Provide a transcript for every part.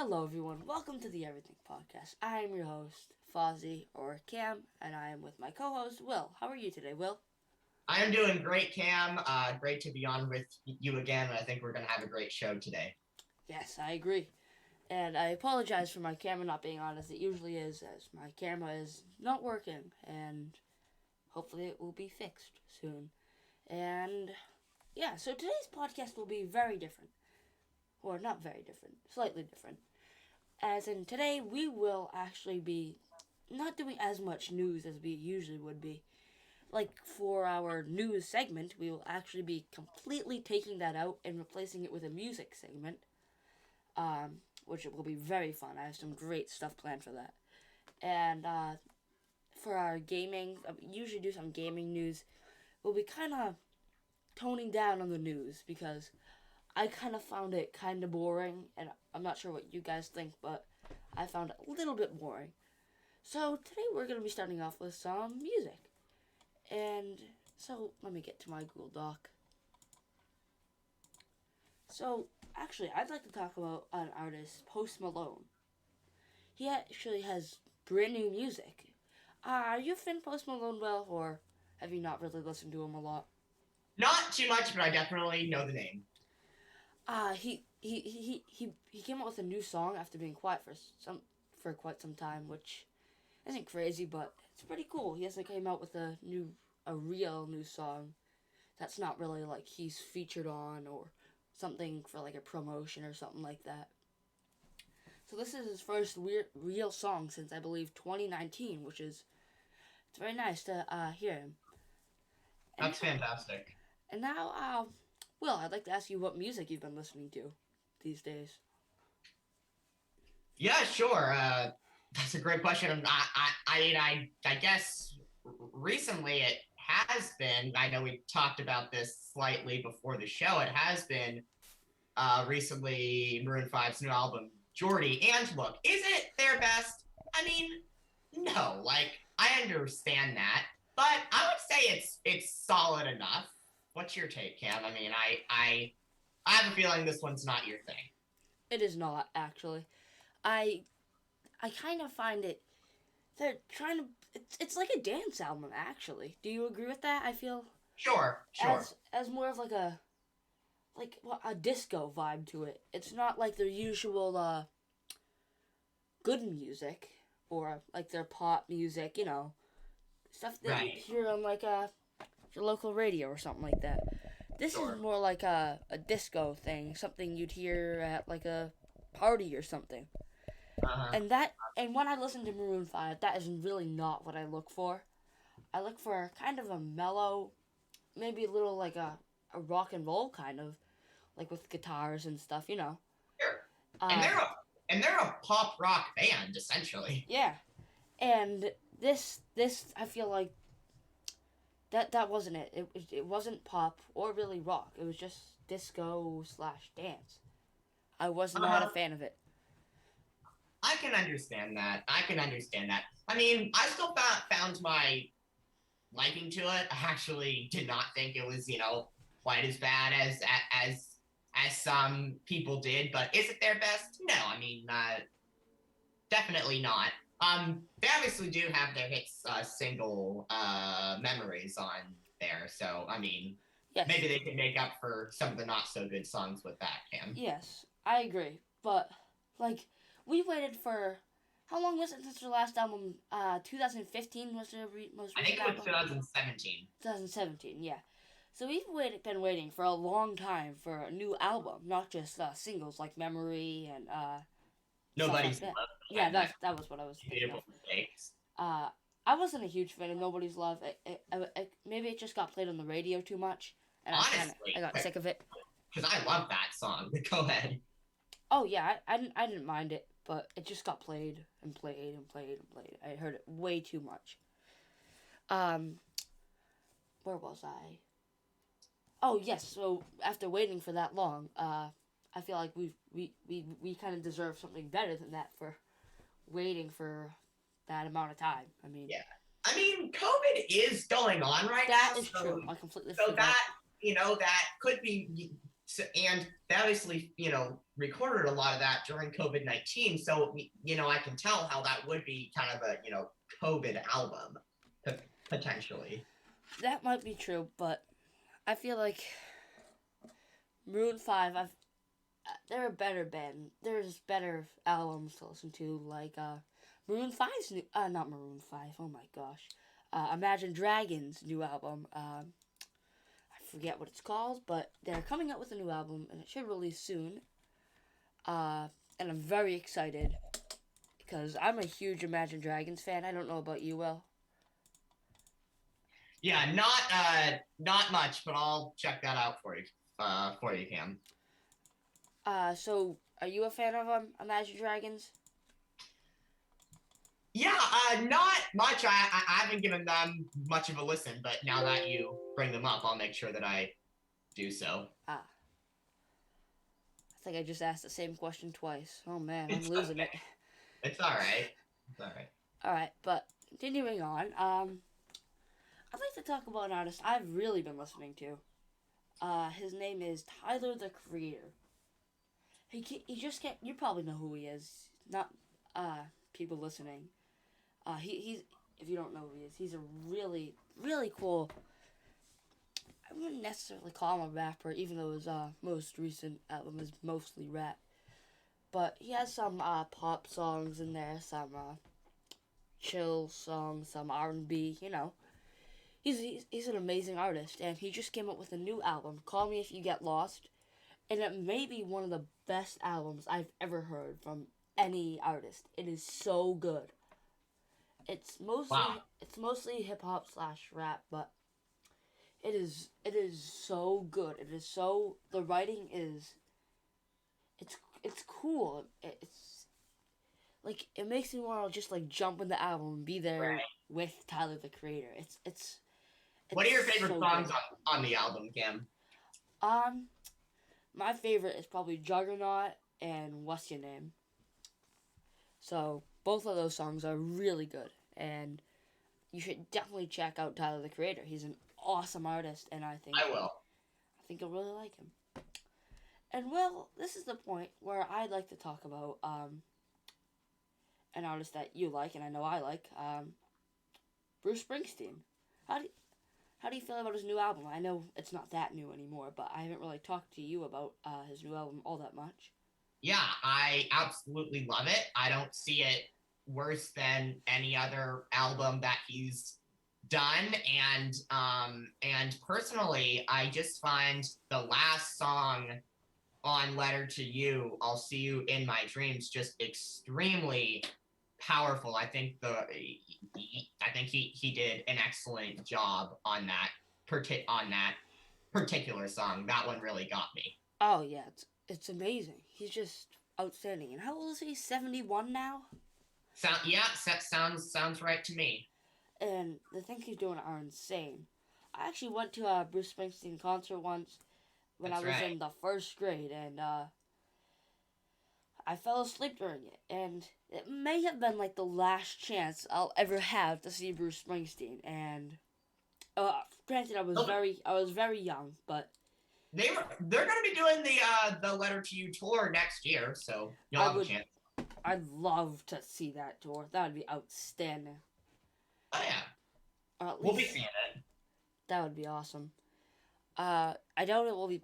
Hello, everyone. Welcome to the Everything Podcast. I am your host, Fozzie, or Cam, and I am with my co host, Will. How are you today, Will? I am doing great, Cam. Great to be on with you again. I think we're going to have a great show today. Yes, I agree. And I apologize for my camera not being on as it usually is, as my camera is not working, and hopefully it will be fixed soon. And yeah, so today's podcast will be very different. Or not very different, slightly different. As in, today we will actually be not doing as much news as we usually would be. Like for our news segment, we will actually be completely taking that out and replacing it with a music segment, which will be very fun. I have some great stuff planned for that. And for our gaming, usually do some gaming news. We'll be kind of toning down on the news because I kind of found it kind of boring, and I'm not sure what you guys think, but I found it a little bit boring. So today we're going to be starting off with some music. And so let me get to my Google Doc. So actually, I'd like to talk about an artist, Post Malone. He actually has brand new music. Are you a fan of Post Malone, Will, or have you not really listened to him a lot? Not too much, but I definitely know the name. He came out with a new song after being quiet for quite some time, which isn't crazy, but it's pretty cool. He hasn't came out with a real new song that's not really like he's featured on or something for like a promotion or something like that. So this is his first real song since I believe 2019, which is it's very nice to hear him. And That's fantastic. and now, Will, I'd like to ask you what music you've been listening to these days. Yeah, sure. That's a great question. I guess recently it has been. I know we talked about this slightly before the show. It has been recently Maroon 5's new album, Jordy. And look, is it their best? I mean, no. Like I understand that, but I would say it's solid enough. What's your take, Cam? I mean, I have a feeling this one's not your thing. It is not actually. I I kind of find it they're trying to it's like a dance album actually. Do you agree with that? I feel Sure, sure. as more of like a disco vibe to it. It's not like their usual good music or like their pop music, stuff that you'd Right. hear on like your local radio or something like that. This is Sure. more like a disco thing, something you'd hear at like a party or something. Uh-huh. And when I listen to Maroon 5, that is really not what I look for. I look for kind of a mellow, maybe a little like a rock and roll kind of, like with guitars and stuff. Sure. And Uh, they're a pop rock band essentially. yeah. And this I feel like that wasn't it. It wasn't pop or really rock. It was just disco slash dance. I was not a Uh-huh. fan of it. I can understand that. I can understand that. I mean, I still found my liking to it. I actually did not think it was, quite as bad as as some people did. But is it their best? No. I mean, definitely not. They obviously do have their hits single memories on there. So I mean, Yes, maybe they can make up for some of the not so good songs with that, Cam. yes, I agree. But like, we waited for how long was it since their last album? 2015 was their most I think recent it was album. 2017. 2017, yeah. So we've been waiting for a long time for a new album, not just singles like Memory and stuff like Nobody's that. Love Yeah, and that was what I was thinking of. Beautiful Mistakes. Uh, I wasn't a huge fan of Nobody's Love. Maybe it just got played on the radio too much, and I Honestly, got sick of it. because I love that song. Go ahead. Oh yeah, I didn't mind it, but it just got played and played and played and played. I heard it way too much. Um, where was I? Oh yes. So after waiting for that long, I feel like we kind of deserve something better than that for waiting for that amount of time. I mean, Yeah. I mean, COVID is going on right that now, is true. I completely so forgot. that that could be So, and they obviously, recorded a lot of that during COVID-19. So, I can tell how that would be kind of a, COVID album, potentially. That might be true, but I feel like Maroon 5, they're a better band. There's better albums to listen to, like Maroon 5's new, not Maroon 5, oh my gosh. Imagine Dragons' new album. I forget what it's called, but they're coming out with a new album, and it should release soon. And I'm very excited because I'm a huge Imagine Dragons fan. I don't know about you, Will. Yeah, not much, but I'll check that out for you, Cam. So are you a fan of Imagine Dragons? Yeah, not much. I haven't given them much of a listen, but now that you bring them up, I'll make sure that I do so. I think I just asked the same question twice. Oh man, I'm It's losing okay. it. It's all right. It's all right. All right, but continuing on, I'd like to talk about an artist I've really been listening to. His name is Tyler the Creator. He just can't. You probably know who he is. Not people listening. He's if you don't know who he is, he's a really really cool. I wouldn't necessarily call him a rapper, even though his most recent album is mostly rap. But he has some pop songs in there, some chill songs, some R&B. He's an amazing artist, and he just came up with a new album, Call Me If You Get Lost, and it may be one of the best albums I've ever heard from any artist. It is so good. Wow. It's mostly hip hop slash rap, but it is so good. It is so the writing is it's cool. It's like it makes me want to just like jump in the album and be there Right. with Tyler the Creator. What are It's your favorite so songs good. on the album, Cam? Um, my favorite is probably Juggernaut and What's Your Name. So both of those songs are really good, and you should definitely check out Tyler the Creator. He's an awesome artist, and I will. I think you'll really like him. And well, this is the point where I'd like to talk about an artist that you like, and I know I like, Bruce Springsteen. How do how do you feel about his new album? I know it's not that new anymore, but I haven't really talked to you about his new album all that much. Yeah, I absolutely love it. I don't see it worse than any other album that he's done. And personally, I just find the last song on Letter to You, I'll See You in My Dreams, just extremely powerful. I think he did an excellent job on that particular song. That one really got me. Oh yeah, it's amazing. He's just outstanding. And how old is he? 71 now. Sounds right to me. And the things he's doing are insane. I actually went to a Bruce Springsteen concert once when I That's was right. in the first grade, and I fell asleep during it. And it may have been like the last chance I'll ever have to see Bruce Springsteen. And granted, I was very young, but They're going to be doing the Letter to You tour next year, so you'll I have a would chance. I'd love to see that tour. That would be outstanding. Oh yeah, Or at we'll be least seeing it. that would be awesome. I doubt it will be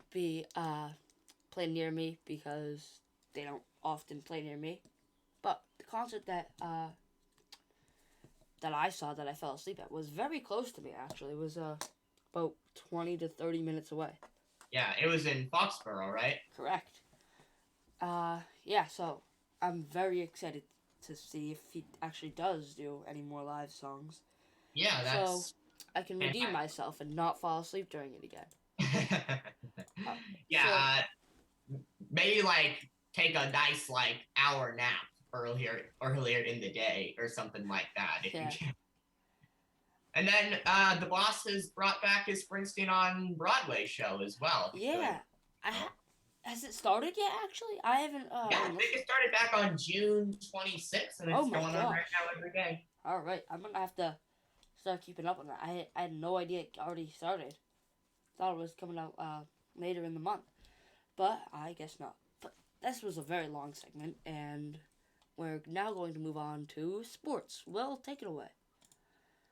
played near me because they don't often play near me. But the concert that I saw that I fell asleep at was very close to me. Actually, it was about 20 to 30 minutes away. Yeah, it was in Foxborough, right? Correct. Yeah. So I'm very excited to see if he actually does do any more live songs. Yeah, So that's I can redeem fantastic. myself and not fall asleep during it again. Uh, Yeah, so maybe like take a nice like hour nap earlier in the day or something like that if you yeah, can. And then the boss has brought back his Springsteen on Broadway show as well. He's doing. yeah. Has it started yet? Actually, I haven't. Yeah, I Been think listening. it started back on June 26th, and Oh it's my going on right gosh! now every day. All right, I'm gonna have to start keeping up on that. I had no idea it already started. Thought it was coming out later in the month. but I guess not. But this was a very long segment, and we're now going to move on to sports. Will, take it away.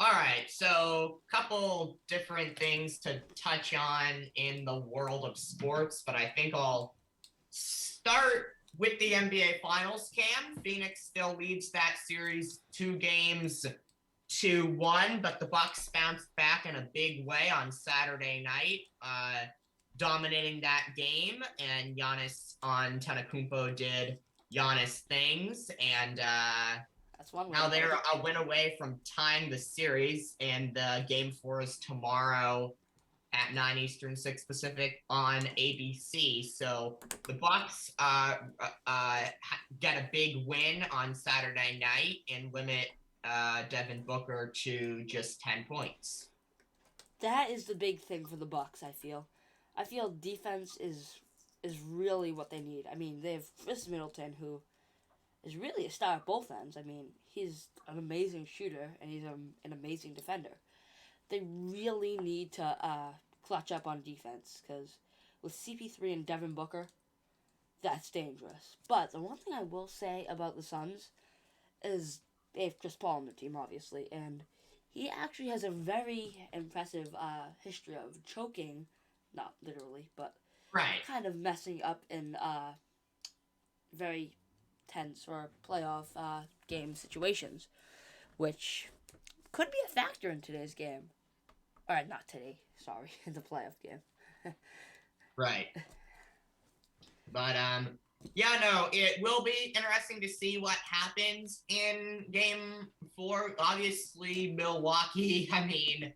All right, so couple different things to touch on in the world of sports, but I think I'll start with the NBA Finals. Cam, Phoenix still leads that series 2-1, but the Bucks bounced back in a big way on Saturday night, dominating that game, and Giannis Antetokounmpo did Giannis things, and That's one way. now they're a win away from tying the series, and Game 4 is tomorrow at 9 Eastern, 6 Pacific on ABC. So the Bucks get a big win on Saturday night and limit Devin Booker to just 10 points. That is the big thing for the Bucks. I feel defense is really what they need. I mean, they have Chris Middleton, who is really a star at both ends. I mean, he's an amazing shooter and he's an amazing defender. They really need to clutch up on defense, because with CP3 and Devin Booker, that's dangerous. But the one thing I will say about the Suns is they have Chris Paul on the team, obviously, and he actually has a very impressive history of choking, not literally, but kind of messing up in very tense or playoff game situations, which could be a factor in today's game. Or not today, sorry, in the playoff game. Right. But yeah, no, it will be interesting to see what happens in Game 4. Obviously, Milwaukee, I mean,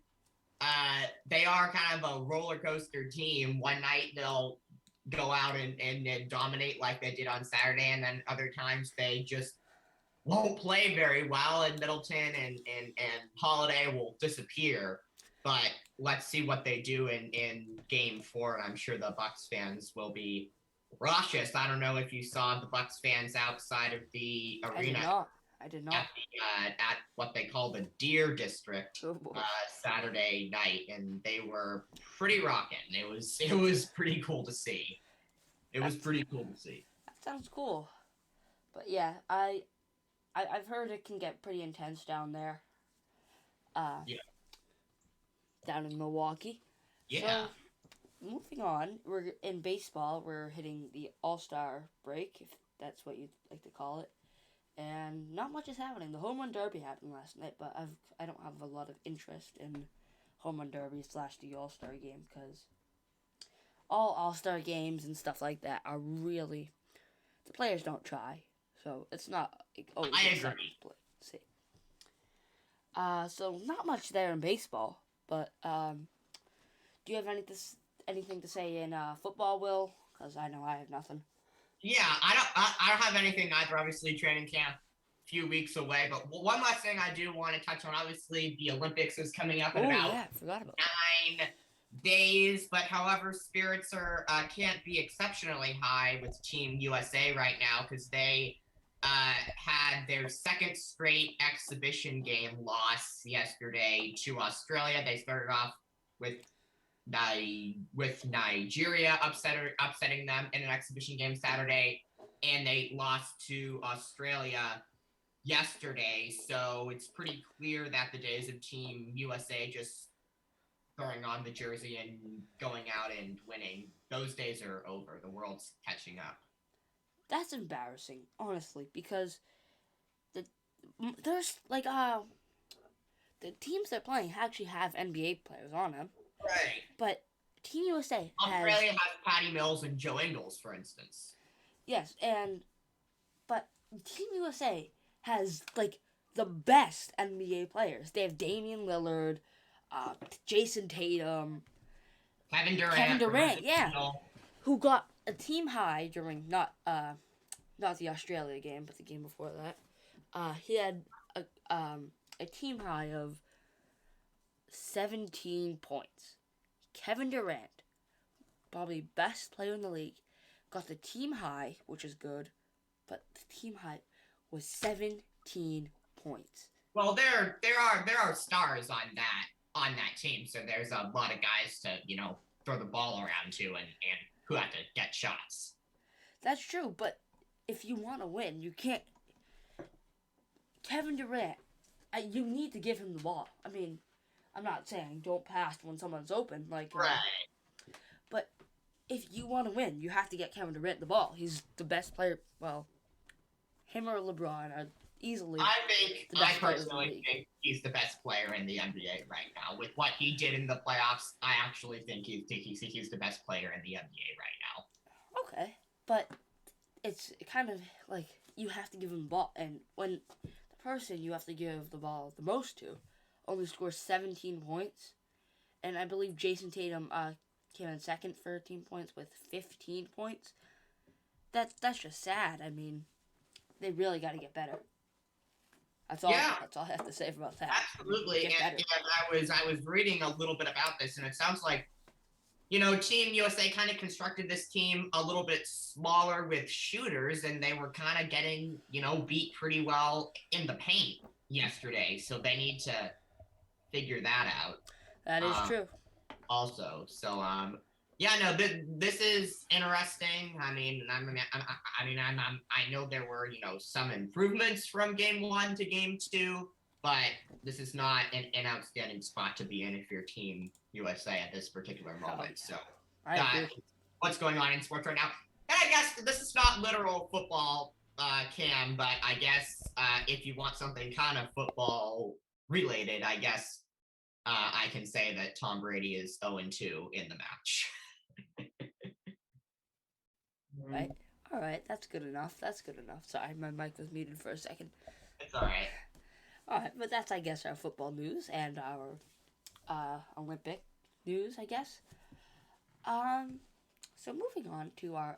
they are kind of a roller coaster team. One night they'll go out and dominate like they did on Saturday, and then other times they just won't play very well, and Middleton and Holiday will disappear. But let's see what they do in Game 4, and I'm sure the Bucks fans will be raucous. I don't know if you saw the Bucks fans outside of the arena. I did not. At what they call the Deer District Saturday night, and they were pretty rocking. It was pretty cool to see. That sounds cool. But yeah, I've heard it can get pretty intense down there. Yeah. Down in Milwaukee. Yeah. So, moving on, we're in baseball. We're hitting the All-Star break, if that's what you'd like to call it. And not much is happening. The Home Run Derby happened last night, but I don't have a lot of interest in Home Run Derby / the All-Star game, because all All-Star games and stuff like that are really, the players don't try, so it's not always exciting to play. See. So not much there in baseball, but do you have anything to say in football, Will? Because I know I have nothing. Yeah, I don't have anything either. Obviously, training camp a few weeks away. But one last thing I do want to touch on. Obviously, the Olympics is coming up in about forgot about 9 days. But however, spirits can't be exceptionally high with Team USA right now, because they had their second straight exhibition game loss yesterday to Australia. They started off with Nigeria upsetting them in an exhibition game Saturday, and they lost to Australia yesterday. So it's pretty clear that the days of Team USA just throwing on the jersey and going out and winning, those days are over. The world's catching up. That's embarrassing, honestly, because there's like the teams they're playing actually have NBA players on them. Right. But Team USA Australia has Patty Mills and Joe Ingles, for instance. Yes, but Team USA has like the best NBA players. They have Damian Lillard, Jason Tatum, Kevin Durant, yeah, who got a team high during not the Australia game, but the game before that. He had a team high of 17 points. Kevin Durant, probably best player in the league, got the team high, which is good, but the team high was 17 points. Well, there are stars on that team, so there's a lot of guys to throw the ball around to and who have to get shots. That's true, but if you want to win, you can't. Kevin Durant, you need to give him the ball. I mean, I'm not saying don't pass when someone's open, like. Right. But if you want to win, you have to get Kevin Durant the ball. He's the best player. Well, him or LeBron are easily. I personally think he's the best player in the NBA right now. With what he did in the playoffs, I actually think he's the best player in the NBA right now. Okay, but it's kind of like you have to give him the ball, and when the person you have to give the ball the most to only scores 17 points, and I believe Jason Tatum came in second for team points with 15 points. That's just sad. I mean, they really got to get better. That's all. Yeah. That's all I have to say about that. Absolutely. And I was reading a little bit about this, and it sounds like, Team USA kind of constructed this team a little bit smaller with shooters, and they were kind of getting, beat pretty well in the paint yesterday. So they need to figure that out. That is true. Also, so this is interesting. I mean, I know there were some improvements from game 1 to game 2, but this is not an outstanding spot to be in if you're Team USA at this particular moment. So what's going on in sports right now? And I guess this is not literal football, Cam, but I guess if you want something kind of football related, I guess I can say that Tom Brady is 0-2 in the match. Right. All right. That's good enough. Sorry, my mic was muted for a second. It's all right. All right, but that's, I guess, our football news and our Olympic news, I guess. So moving on to our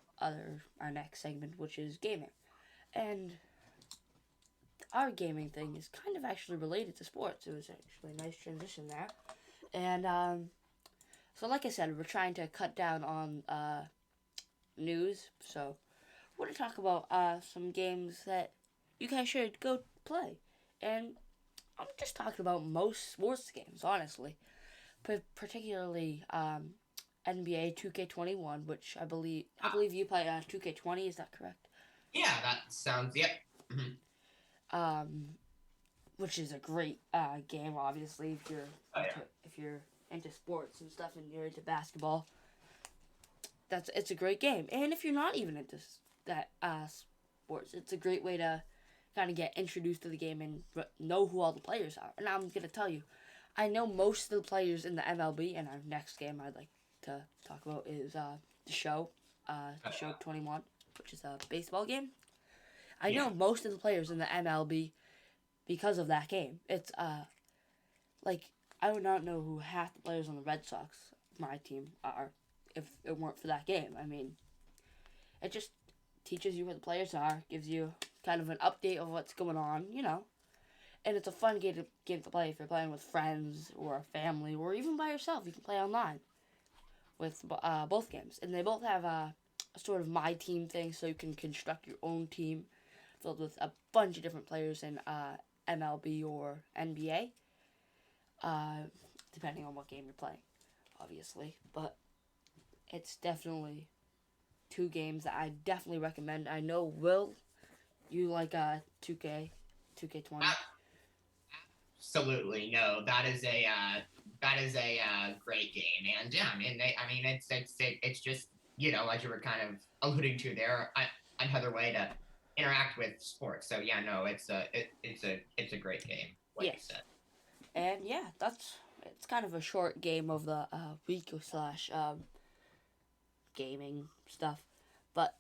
next segment, which is gaming. And our gaming thing is kind of actually related to sports. It was actually a nice transition there. And so like I said, we're trying to cut down on news. So we're going to talk about some games that you guys should go play. And I'm just talking about most sports games, honestly. Particularly NBA 2K21, which I believe you play 2K20, is that correct? Yeah, that sounds, yep. Mm-hmm. Which is a great game, obviously, if you're into sports and stuff and you're into basketball. It's a great game. And if you're not even into that sports, it's a great way to kind of get introduced to the game and know who all the players are. And I'm going to tell you, I know most of the players in the MLB, and our next game I'd like to talk about is The Show 21, which is a baseball game. I know most of the players in the MLB because of that game. It's, I would not know who half the players on the Red Sox, my team, are if it weren't for that game. I mean, it just teaches you where the players are, gives you kind of an update of what's going on, And it's a fun game to play if you're playing with friends or a family or even by yourself. You can play online with both games. And they both have a sort of my team thing, so you can construct your own team filled with a bunch of different players in MLB or NBA, depending on what game you're playing, obviously. But it's definitely two games that I definitely recommend. I know, Will, you like 2K20. Absolutely, no. That is a great game, and yeah, it's just as you were kind of alluding to there, another way to interact with sports. So yeah, no, it's a great game. Like you said. And yeah, it's kind of a short game of the week slash gaming stuff. But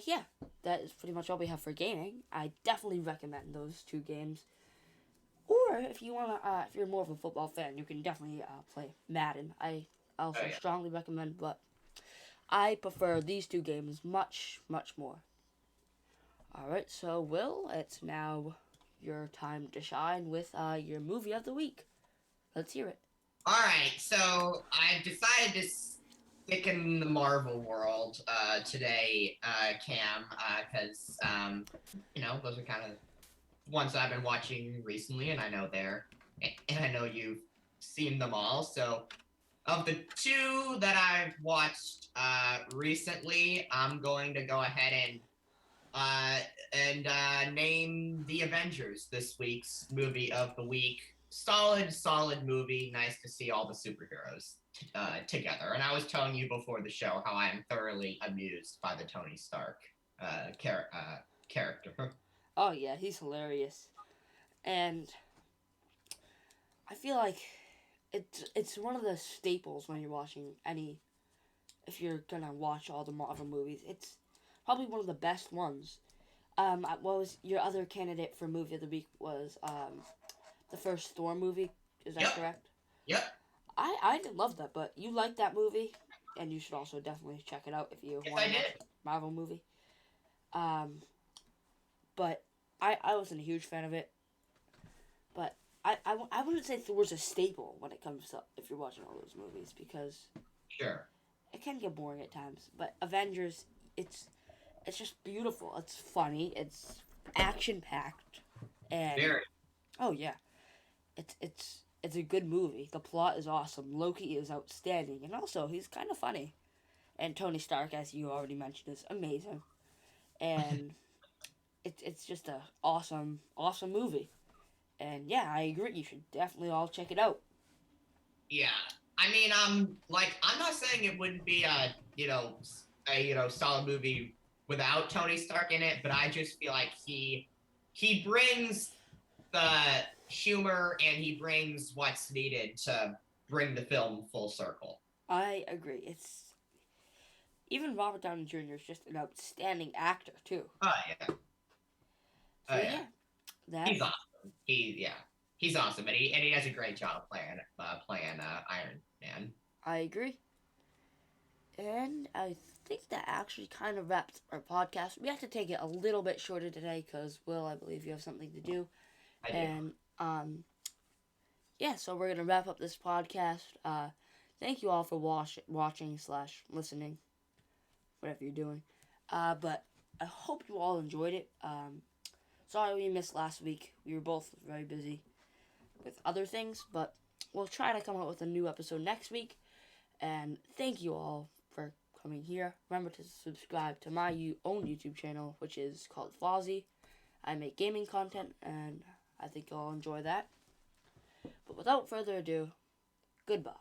yeah, that is pretty much all we have for gaming. I definitely recommend those two games. Or if you wanna, if you're more of a football fan, you can definitely play Madden. I also strongly recommend, but I prefer these two games much, much more. All right, so Will, it's now your time to shine with your movie of the week. Let's hear it. All right, so I've decided to stick in the Marvel world today, Cam, because those are kind of ones I've been watching recently, and I know and I know you've seen them all. So Of the two that I've watched recently, I'm going to go ahead and name The Avengers this week's movie of the week. Solid movie. Nice to see all the superheroes together. And I was telling you before the show how I am thoroughly amused by the Tony Stark character. Oh yeah, he's hilarious, and I feel like it's one of the staples when you're watching any. If you're gonna watch all the Marvel movies, it's probably one of the best ones. What was your other candidate for movie of the week? Was the first Thor movie? Is that Yep. correct? Yep. I didn't love that, but you liked that movie, and you should also definitely check it out if you Yes, want I to watch did. a Marvel movie. Um, but I wasn't a huge fan of it. But I wouldn't say Thor's a staple when it comes to if you're watching all those movies because Sure. it can get boring at times. But Avengers, it's just beautiful. It's funny. It's action packed, and Very. oh yeah, it's a good movie. The plot is awesome. Loki is outstanding, and also he's kind of funny. And Tony Stark, as you already mentioned, is amazing. And it's just a awesome movie. And yeah, I agree. You should definitely all check it out. Yeah. I mean, I'm not saying it wouldn't be a solid movie without Tony Stark in it, but I just feel like he brings the humor and he brings what's needed to bring the film full circle. I agree. It's even Robert Downey Jr. is just an outstanding actor too. Oh yeah. So Oh yeah. yeah, that He's awesome. He's awesome, and he does a great job playing Iron Man. I agree. And I think that actually kind of wraps our podcast. We have to take it a little bit shorter today because Will, I believe you have something to do. I do. And yeah, so we're gonna wrap up this podcast. Thank you all for watching / listening, whatever you're doing. But I hope you all enjoyed it. Sorry we missed last week. We were both very busy with other things, but we'll try to come out with a new episode next week. And thank you all for coming here. Remember to subscribe to my own YouTube channel, which is called Fozzie. I make gaming content, and I think you'll enjoy that. But without further ado, goodbye.